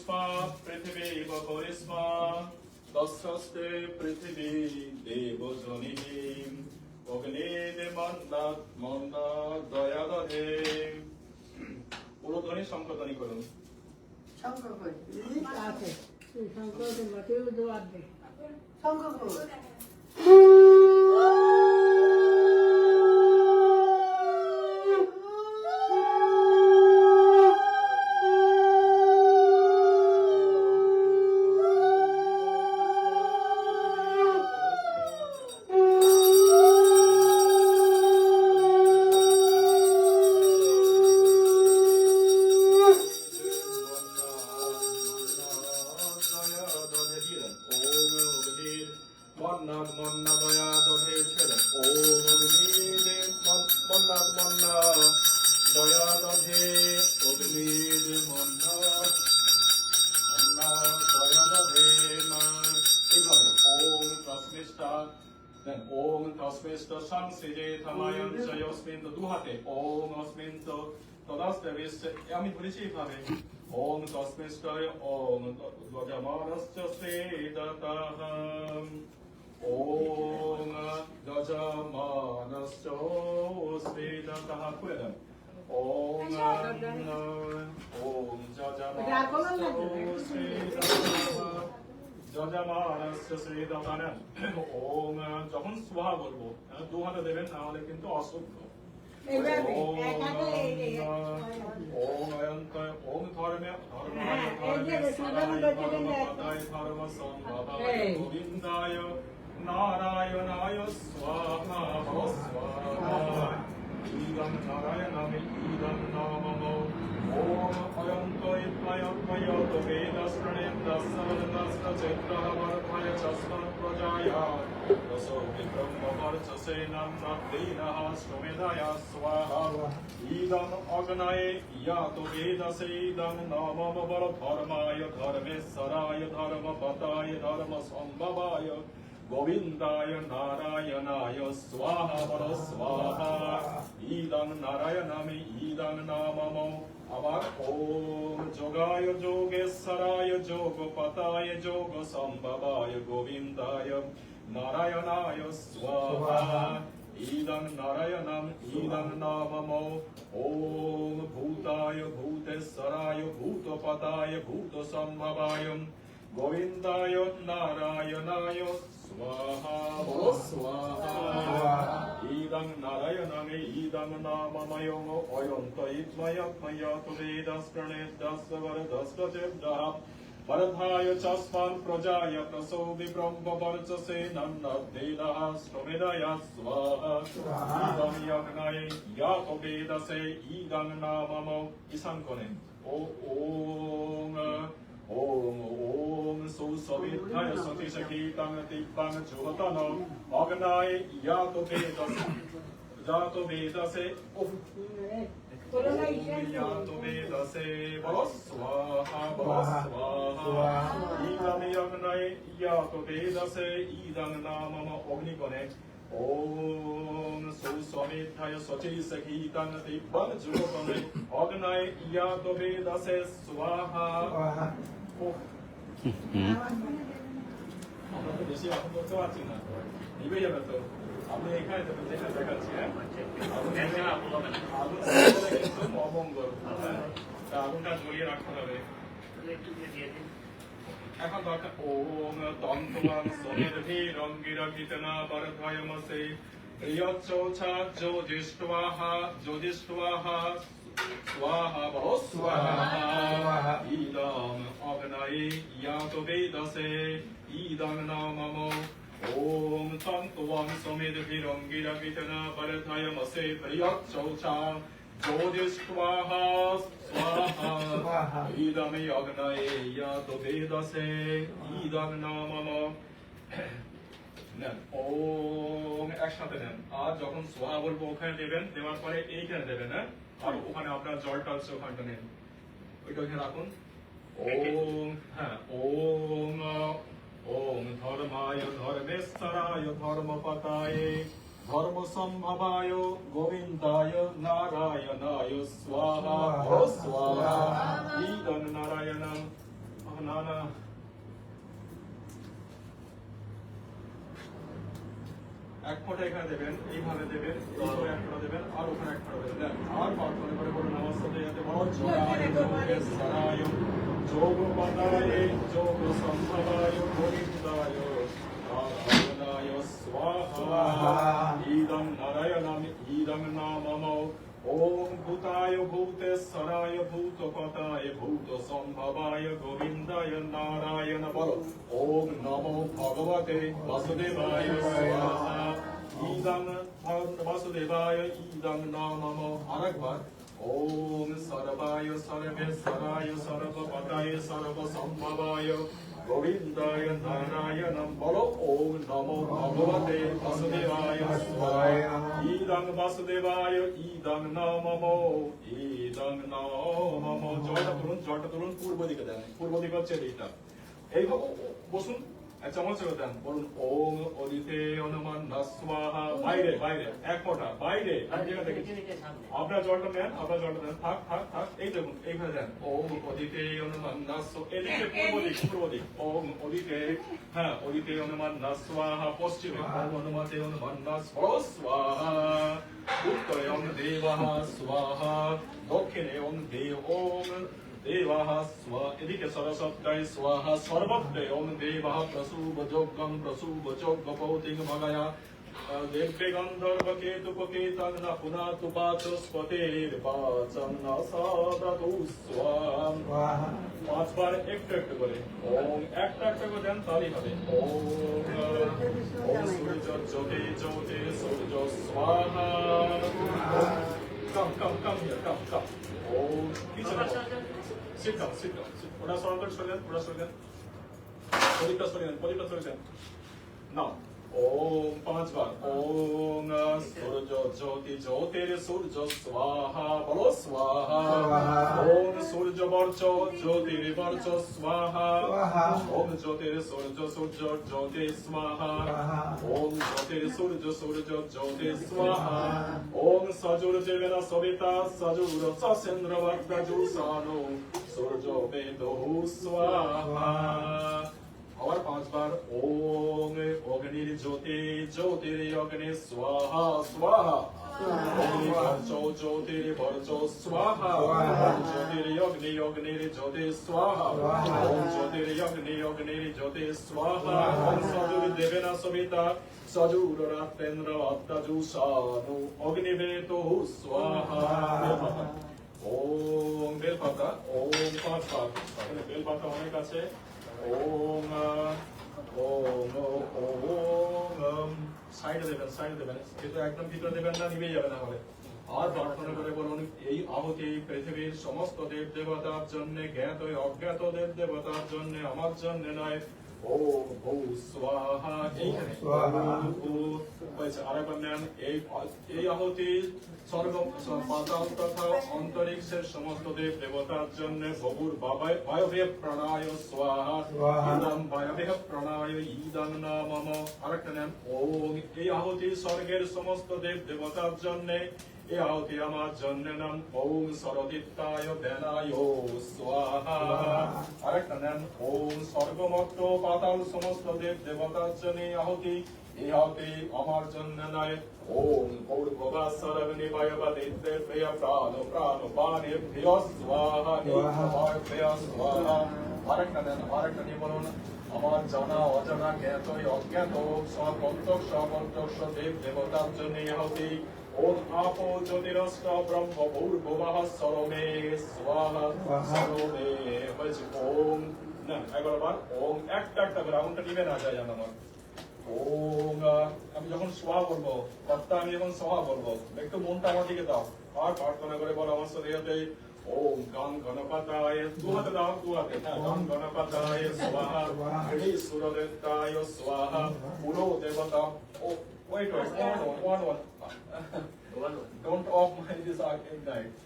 পরিস্মা পৃথিবী পরিস্মা তস্যস্তে পৃথিবী দেবজনিহি অগ্নিদে মন্নাদ মন্নাদ দয়াদধে। উড়ধ্বনি শঙ্খধ্বনি করুন। শঙ্খ কই আছে শঙ্খ কেউ জবাব দে শঙ্খ কই মন্নাদ মন্না দয়া দধে ছেড়ে ওম অগ্নিদে মন্নাদ মন্না দয়া দধে অগ্নিদে মন্না মন্না দয়া দধে এইভাবে ওম তস্মিষ্টা দেন ওম তস্মিষ্ট সংসৃজে থামায়ং চ যস্মিন দু হাতে ওম অস্মিন তদাস্তে বিশ্বে আমি বলেছি এইভাবে ওম তস্মিষ্টায় ওম যজমানশ্চ শ্রেদতঃ ওম যজমানশ্চ শ্রেদতঃ খুলে দেন ওম ওম যজমানশ্চ শ্রেদতঃ যজমানশ্চ শ্রেদতঃ ওম যখন সোহা বলবো দু হাতে দেবেন নাহলে কিন্তু অশুদ্ধ। ওম অয়ন্তয় ওম ধর্মে ধর্মায় ধর্মপদায় ধর্ম সম্ভবায় গোবিন্দায় নারায়ণায় স্বাহা স্বাহা ইদং নারায়ণামি ইদং নামম ওম অয়ন্তয় ত্বয়ত্বয়ত বেদস্প্रणेन्दस्सवदস্ত চৈত্রবর্ধয় চস্মাৎ প্রজায়া রসো বিব্রহ্মবর্চসে নান্নদ্দীনঃ শ্রমেদায়া স্বাহা ইদং অগ্নয়ে ইয়াতো বেদসে ইদং নামম বল ধর্মায় ধর্মেশ্বরায় ধর্মপতায় ধর্ম সম্ভবায় গোবিন্দায় নারায়ণায় স্বাহা বল স্বাহা ইদং নারায়ণামি ইদং নামম আবার ওম যোগায় যোগেশ্বরায় যোগপতায় যোগ সম্ভবায় গোবিন্দায় নারায়ণায় স্বাহা ইদং নারায়ণম ইদং নামম ওম ভূতায় ভূতেশ্বরায় ভূতপতায় ভূত সম্ভবায় গোবিন্দায় নারায়ণায় স্বাহা স্বাহা ইদং নারায়ণামি ইদং নামময়ং অয়ন্তয়িত্ময়ত্ময়তু বেদস্প্रणेन्दस्सवरदस्त्रचेब्दः वरधाय चस्मान् प्रजाय प्रसो विब्रह्मवर्चसे नन्नद्दीनः श्रमेदया स्वाहा इदं यज्ञाय यातो वेदसे इदं नामम इसाङ्कने ओम ओम सुसविद्धाय सतिशकीतं दिव्यं ज्योतनो अग्नाय यातो वेदसे यातो वेदसे बलो स्वाहा इदं यज्ञाय यातो वेदसे इदं नामम अग्निगणे ओम सुसविद्धाय सतिशकीतं दिव्यं ज्योतनो अग्नाय यातो वेदसे स्वाहा আমরা তো বেশি এখন করতে পারছি না নিভে যাবে তো আপনি এখানে দেবেন যেখানে দেখাচ্ছি হ্যাঁ আগুন কিন্তু অমঙ্গল আগুনটা জ্বলিয়ে রাখতে হবে এখন দরকার ওম তন্তুয়াং সমিরভিরঙ্গিরভিতনা বরধয়মসে প্রিয়চৌছা জ্যোতিষ্ঠ্বাহা स्वाहा बहो स्वाहा इदं अग्नये यातो वेदसे इदं नामम ओम तन्त्वं समिदभिरङ्गिरभितना वरधयमसे प्रियचौचा ज्योतिष्ठ्वाहा स्वाहा इदं अग्नये यातो वेदसे इदं नामम ओम একসাথে নেন আর যখন সোহা বলবো ওখানে দেবেন দেওয়ার পরে এইখানে দেবেন হ্যাঁ আর ওখানে আপনার জলটা আছে ওখানটা নেন ওইটা ওখানে রাখুন ওম হ্যাঁ ওম ওম ধর্মায় ধর্মেশ্বরায় ধর্মপতায় ধর্ম সম্ভবায় গোবিন্দায় নারায়ণায় স্বাহা স্বাহা ইদং নারায়ণং না না এক ফোঁটা এখানে দেবেন, এইভাবে দেবেন, এইভাবে এক ফোঁটা দেবেন, আর ওখানে এক ফোঁটা দেবেন। আর প্রার্থনা করে বলুন নমস্তে যাতে বড় জয় যোগে সরায় যোগ পদায় যোগ সম্ভবায় গোবিন্দায় নারায়ণায় স্বাহা ইদং নারায়ণাম ইদং নামম ওম ভূতায় ভূতেশ্বরায় ভূতপতায় ভূত সম্ভবায় গোবিন্দায় নারায়ণ বলো ওম নমো ভগবতে বাসুদেবায় স্বাহা ইদং বাসুদেবায় ইদং নামম আরেকবার ওম সর্বায় সর্বেশ্বরায় সর্বপতায় সর্বসম্ভবায় গোবিন্দায় নারায়ণম বলো ওম নমো ভগবতে বাসুদেবায় স্বাহা ইদং বাসুদেবায় ইদং নমঃ ইদং নমঃ জয়টা তুলুন পূর্ব দিকে দেন, পূর্ব দিকে হচ্ছে এইটা, এইভাবে বসুন, এক চামচ করে দেন, বলুন ওম অদিতে হনুমান স্বাহা বাইরে বাইরে এক ফোঁটা বাইরে এক জায়গা থেকে আপনার জলটা নেন, আপনার জলটা দেন, থাক থাক থাক, এই দেখুন এইভাবে দেন ওম অদিতে হনুমান এদিকে পূর্ব দিক ওম অদিতে, হ্যাঁ অদিতে হনুমান স্বাহা পশ্চিমে ওম হনুমতে হনুমান স্বাহা উত্তরে ওম দেবঃ স্বাহা দক্ষিণে ওম ওম দেবঃ স্বাহা এদিকে সরস্বত্যায় স্বাহা সর্বত্রে ওম দেবঃ প্রসূব যোগ্যং প্রসূব যোগ্য ভৌতিক মগয়া দেব্যে গন্ধর্ব কেতুপকেতং ন পুনাতু পাচস্পতের পাচং ন সাদতু স্বাহা পাঁচবার একটু একটু করে ওম একটা একটা করে দেন তাহলেই হবে ওম ওম সূর্য জ্যোতি জ্যোতি সূর্য স্বাহা come here, come. Oh, sit down. Pura sorgan. Polika sorgan. Now, Om पांच बार ओम सूर्य ज्योति ज्योतिर सूर्य स्वाहा बोलो स्वाहा ओम सूर्य वर्च ज्योतिर वर्च स्वाहा ओम ज्योतिर सूर्य ज्योति स्वाहा ओम ज्योतिर सूर्य ज्योति स्वाहा ओम सजुर जीवेन सविता सजुर चंद्र वक्रजु सानु सूर्य वेदो स्वाहा और पांच बार ओम अग्नि ज्योति ज्योतिर अग्नि स्वाहा स्वाहा अग्नि वर्चो ज्योतिर वर्चो स्वाहा ज्योतिर अग्नि ज्योति स्वाहा ओम ज्योतिर अग्नि ज्योति स्वाहा ओम सजुर देवेन सविता सजुर रात्रेन्द्र अत्तजु सानु अग्निवेतो स्वाहा ओम बेलपाता ओम पांच बार बेलपाता होने का से ওম সাইডে দেবেন কিন্তু একদম ভিতরে দেবেন না, নিভে যাবে না হলে। আর প্রার্থনা করে বলুন এই আহুতি পৃথিবীর সমস্ত দেব দেবতার জন্য, জ্ঞাত অজ্ঞাত দেব দেবতার জন্য, আমার জন্য নয়। ওম ভূ স্বাহা এইখানে হয়েছে। আরেকবার নেন এই আহুতি স্বর্গ পাতাল তথা অন্তরিক্ষের সমস্ত দেব দেবতার জন্য ববুর বায়বে প্রাণায় স্বাহা ইদং বায়বে প্রাণায় ইদং নামম। আরেকটা নেন ওম এই আহুতি স্বর্গের সমস্ত দেব দেবতার জন্য, এই আহুতি আমার জন্য নাম ওম সরদিত্যায় বেনায় স্বাহা। আরেকটা নেন ওম স্বর্গমত্ত পাতাল সমস্ত দেব দেবতার জন্য আহুতি, এই আহুতি আমার জন্য নয়। ওম পূর্ববা সরবনিবায় বদিতে প্রিয় প্রাণ পানে প্রিয় স্বাহা প্রিয় স্বাহা। আরেকটা নেন, আরেকটা নিয়ে বলুন আমার জানা অজানা জ্ঞাত অজ্ঞাত সকন্তক দেব দেবতার জন্য আহুতি। ওম আপো জ্যোতিরস্ত ব্রহ্ম ভূর্ভুবঃ সরমে স্বাহা সরমে হয়েছে। ওম না 11 বার ওম একটা করে রাউন্ডটা নিবে না যায় জানো আমার। ওম আমি যখন সোহা বলবো কর্তা, আমি যখন সোহা বলবো একটু মনটা আমার দিকে দাও আর প্রার্থনা করে বলো আমার সাথে ওম গং গণপতায় দুহাতে দাও, দুহাতে গং গণপতায় স্বাহা হরি সুরদেবতায় স্বাহা পুরো দেবতা। ও wait one don't off my this ignite.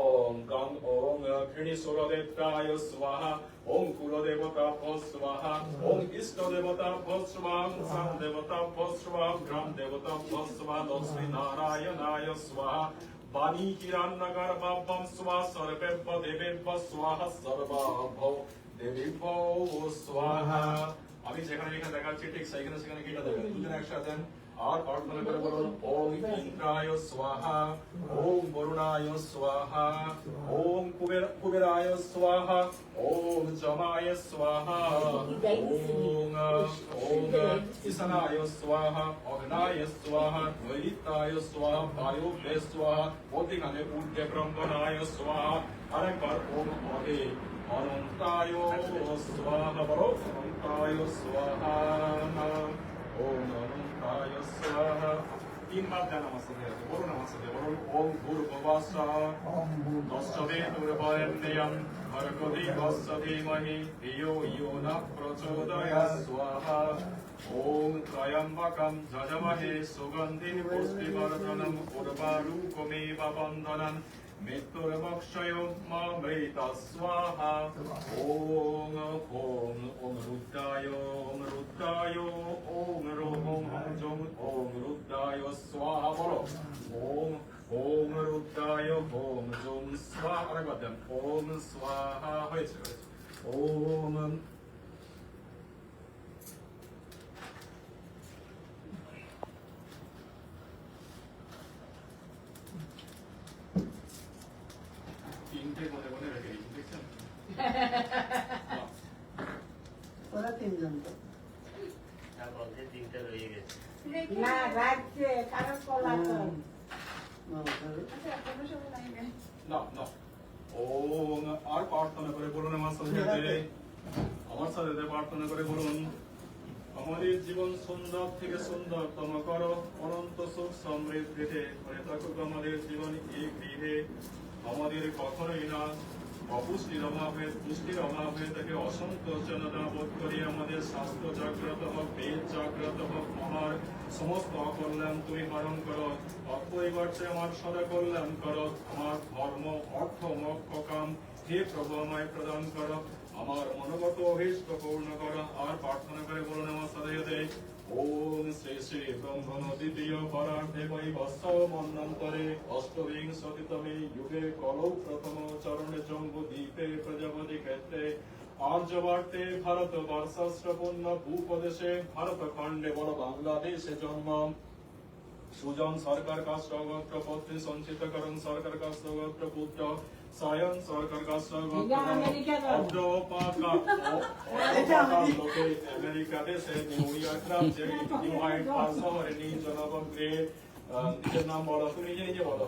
Om gam om krini suradetaya swaha om kuladevata swaha om ishta devata swaha sam devata swaha gram devata swaha Lakshmi Narayanaya swaha বাণী কিরান্নগর বাব্বম স্বা সর্বেভ্য দেবেভ্য স্বাহা সর্বাভ্য দেবেভ্য স্বাহা। আমি যেখানে যেখানে দেখাচ্ছি ঠিক সেইখানে সেখানে কিটা দেবেন, দুজন একসাথে দেন। আর প্রার্থনা করে বলুন ওম ইন্দ্রায় স্বাহা, ওম বরুণায় স্বাহা, ওম কুবেরায় স্বাহা, ওম যমায় স্বাহা, ওম ঈশানায় স্বাহা, অগ্নায় স্বাহা, নৈরিতায় স্বাহা, বায়ুভ্যে স্বাহা, মধ্যিখানে ঊর্ধ্বে ব্রহ্মণায় স্বাহা। আরেকবার ওম অহে অনন্তায় স্বাহা, বলো অনন্তায় স্বাহা, ওম অনন্তায় স্বাহা। তিনবার দেন আমার সাথে, বলুন আমার সাথে, বলুন ওম ভূর্ভুবস্সুঃ তস্সবিতুর্বরেণ্যং ভর্গো দেবস্য ধীমহি ধিয়ো ইয়ো নঃ প্রচোদয়াৎ স্বাহা। ওম ত্রয়ম্বকং যজামহে সুগন্ধিং পুষ্টিবর্ধনং উর্বারুকমেব বন্ধনং মৃত্যুর্মোক্ষয়ো মামৃতা স্বাহা। ওম ওম ওম রুদ্রায় ওম রুদ্রায় ওম রোম জং ওম রুদ্রায় স্বাহা, বলো ওম ওম রুদ্রায় ওম জং স্বাহা। আরেকবার দেন ওম স্বাহা। হয়েছে হয়েছে। ওম তিনটে মনে মনে রেখে দিচ্ছি, দেখছেন? ওরা তিনজন তো। না রাখছে কারণ কলা তো না না ওম। আর প্রার্থনা করে বলুন আমার সাথে, আমার সাথে প্রার্থনা করে বলুন আমাদের জীবন সুন্দর থেকে সুন্দরতম করো, অনন্ত সুখ সমৃদ্ধিতে করে থাকুক আমাদের জীবন এই গৃহে। আমাদের কখনোই না অপুষ্টির অভাবে পুষ্টির অভাবে থেকে অসন্তোষজনতা বোধ করি। আমাদের স্বাস্থ্য জাগ্রত হোক, পেট জাগ্রত হোক, আমার সমস্ত অকল্যাণ তুমি হরণ করো। অপরিবর্তে আমার সদা কল্যাণ করো। আমার ধর্ম অর্থ মোক্ষ কাম হে প্রভু আমায় প্রদান করো। আমার মনোগত অভীষ্ট পূর্ণ করো। আর প্রার্থনা করে বলুন আমার সাথে ওম শ্রী শ্রী ব্রহ্মণ দ্বিতীয় পরার্ধে বৈবস্ব মন্বন্তরে অষ্টবিংশতিতমে যুগে কলৌ প্রথম চরণে জম্বু দ্বীপে প্রজাপতি ক্ষেত্রে আর্যবর্তে ভারতবর্ষস্য পূর্ণ ভূপ্রদেশে ভারত খণ্ডে বড় বাংলাদেশে জন্ম। সুজন সরকার का सौगोत्र पुत्र संचित करन सरकार का सौगोत्र पुत्र सायन सरकार का सौगोत्र अब्दोपाका लोके अमेरिका देशे न्यूयॉर्क राज्ये নিউ হোয়াইট হাউস শহরে নিজ জনগণকে নিজের নাম বলো, তুমি নিজে নিজে বলো।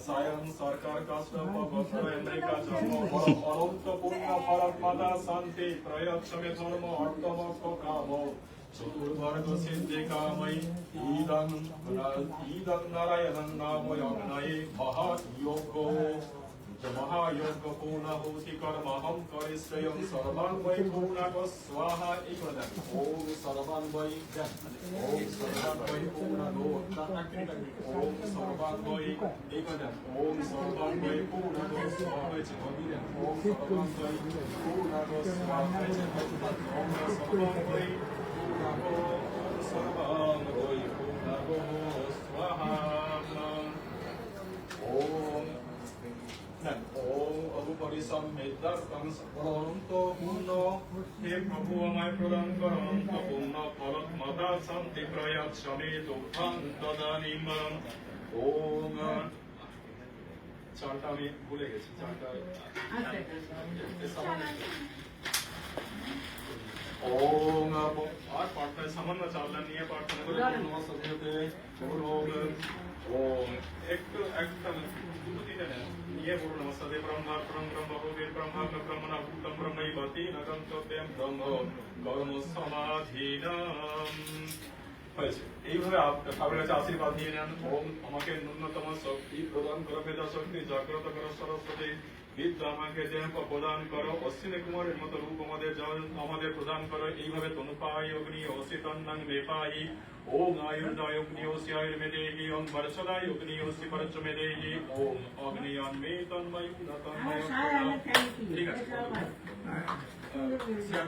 সায়ন সরকার का सौगोत्र अमेरिका जन्म বড় অনন্ত পূর্ণ ভারত মাতা শান্তি প্রয়চ্ছমে ধর্ম অর্থ মোক্ষ কাম চতুর্বর্গ সিদ্ধি কাময়ী ইদং নারায়ণং নাময়গ্নয়ে মহাযোগ পূর্ণাহুতি কর্মহং করিষ্যয়ং সর্বাং বৈ পূর্ণাগ স্বাহা। এই করে দেন ওম সর্বাং বৈ, ওম সর্বাং বৈ পূর্ণাগো, ওম সর্বাং বৈ, এই করে দেন ওম সর্বাং বৈ পূর্ণাগো স্বাহা। হয়েছে দেন ওম সর্বাং বৈ পূর্ণাগো স্বাহা। হয়েছে ওম সর্বাং বৈ পূর্ণাগো সর্বাং বৈ পূর্ণাগো স্বাহা। ওম ওম অপরিসম্মিতার্থং অনন্ত পূর্ণ হে প্রভু আমায় প্রদান করো অনন্ত পূর্ণ ফলত মাতা শান্তি প্রয়াত স্বামী দুঃখাং তদানীম। ওম চারটা আমি ভুলে গেছি, চারটা ওম। আর প্রার্থনা সামান্য চালনা নিয়ে প্রার্থনা করে ওম একটু একদম দুটো তিনটে নেন নিয়ে বলুন আমার সাথে ব্রহ্মার্পণং ব্রহ্মভূমির ব্রহ্মাণ্ড ব্রহ্মণা ভূতম ব্রহ্মৈবতি ন গন্তব্যম ব্রহ্ম কর্ম সমাধিনাম। হয়েছে। এইভাবে ঠাকুরের কাছে আশীর্বাদ নিয়ে নেন। ওম আমাকে ন্যূনতম শক্তি প্রদান করো, মেধা শক্তি জাগ্রত করো সরস্বতী। বিদ্যা আমাকে দেহ প্রদান করো, অশ্বিনী কুমারের মতো রূপ আমাদের প্রদান করো। এইভাবে তনুপায় অগ্নি অসিতন্নং নেপায়ী ওম আয়ুর্দায় অগ্নি ওসি আয়ুর্মেদেহি ওম বর্ষদায় অগ্নি ওসি বর্ষমেদেহি ওম অগ্নি অন্মে তন্ময় তন্ময়। ঠিক আছে শেয়ার